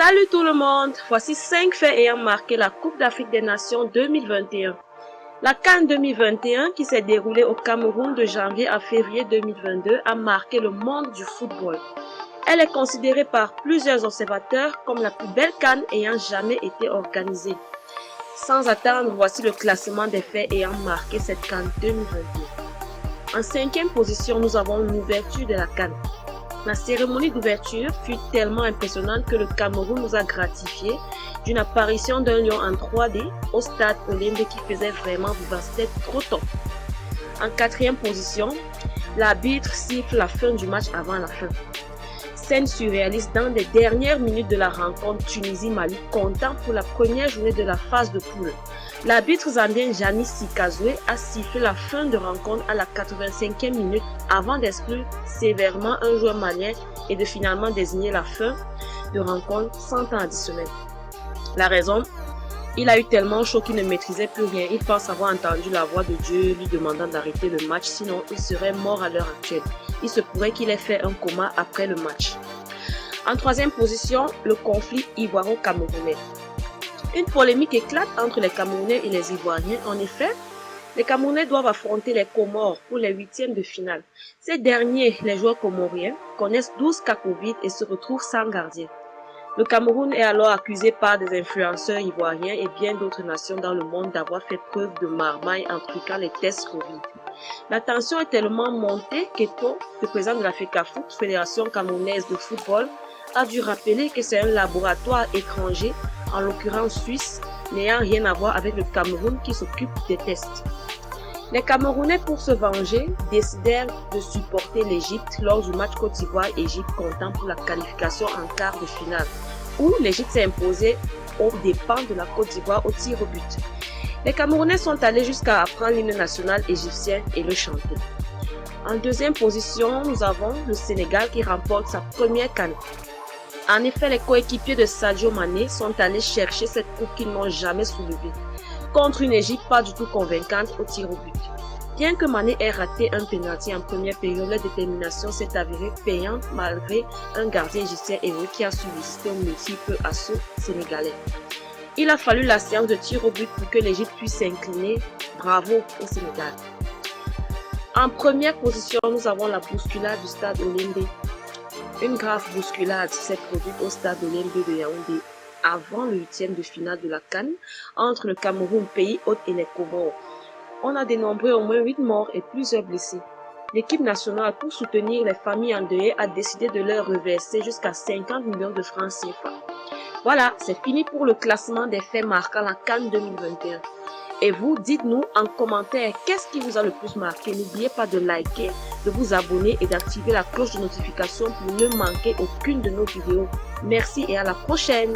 Salut tout le monde, voici 5 faits ayant marqué la Coupe d'Afrique des Nations 2021. La CAN 2021 qui s'est déroulée au Cameroun de janvier à février 2022 a marqué le monde du football. Elle est considérée par plusieurs observateurs comme la plus belle CAN ayant jamais été organisée. Sans attendre, voici le classement des faits ayant marqué cette CAN 2021. En 5e position, nous avons l'ouverture de la CAN. La cérémonie d'ouverture fut tellement impressionnante que le Cameroun nous a gratifié d'une apparition d'un lion en 3D au stade Olembe qui faisait vraiment vivre. C'était trop top. En 4e position, l'arbitre siffle la fin du match avant la fin. Scène surréaliste dans les dernières minutes de la rencontre Tunisie-Mali, comptant pour la première journée de la phase de poule. L'arbitre zambien Janis Sikazwe a sifflé la fin de rencontre à la 85e minute avant d'exclure sévèrement un joueur malien et de finalement désigner la fin de rencontre sans temps additionnel. La raison, il a eu tellement chaud qu'il ne maîtrisait plus rien. Il pense avoir entendu la voix de Dieu lui demandant d'arrêter le match, sinon il serait mort à l'heure actuelle. Il se pourrait qu'il ait fait un coma après le match. En 3e position, le conflit ivoiro-camerounais. Une polémique éclate entre les Camerounais et les Ivoiriens. En effet, les Camerounais doivent affronter les Comores pour les 8e de finale. Ces derniers, les joueurs comoriens, connaissent 12 cas Covid et se retrouvent sans gardien. Le Cameroun est alors accusé par des influenceurs ivoiriens et bien d'autres nations dans le monde d'avoir fait preuve de marmaille en truquant les tests Covid. La tension est tellement montée qu'Eto, le président de la FECAFOOT, Fédération camerounaise de football, a dû rappeler que c'est un laboratoire étranger, en l'occurrence suisse, n'ayant rien à voir avec le Cameroun qui s'occupe des tests. Les Camerounais, pour se venger, décidèrent de supporter l'Égypte lors du match Côte d'Ivoire-Égypte comptant pour la qualification en quart de finale, où l'Égypte s'est imposée aux dépens de la Côte d'Ivoire au tir au but. Les Camerounais sont allés jusqu'à apprendre l'hymne national égyptien et le chanter. En 2e position, nous avons le Sénégal qui remporte sa première CAN. En effet, les coéquipiers de Sadio Mané sont allés chercher cette coupe qu'ils n'ont jamais soulevée, contre une Égypte pas du tout convaincante au tir au but. Bien que Mané ait raté un pénalty en première période, leur détermination s'est avérée payante malgré un gardien égyptien héros qui a su résister aux multiples assauts sénégalais. Il a fallu la séance de tir au but pour que l'Égypte puisse s'incliner. Bravo au Sénégal. En première position, nous avons la bousculade du stade Olembe. Une grave bousculade s'est produite au stade Olembe de Yaoundé avant le 8e de finale de la CAN entre le Cameroun, pays hôte, et les Comores. On a dénombré au moins 8 morts et plusieurs blessés. L'équipe nationale, pour soutenir les familles endeuillées, a décidé de leur reverser jusqu'à 50 millions de francs CFA. Voilà, c'est fini pour le classement des faits marquant la CAN 2021. Et vous, dites-nous en commentaire qu'est-ce qui vous a le plus marqué. N'oubliez pas de liker, de vous abonner et d'activer la cloche de notification pour ne manquer aucune de nos vidéos. Merci et à la prochaine.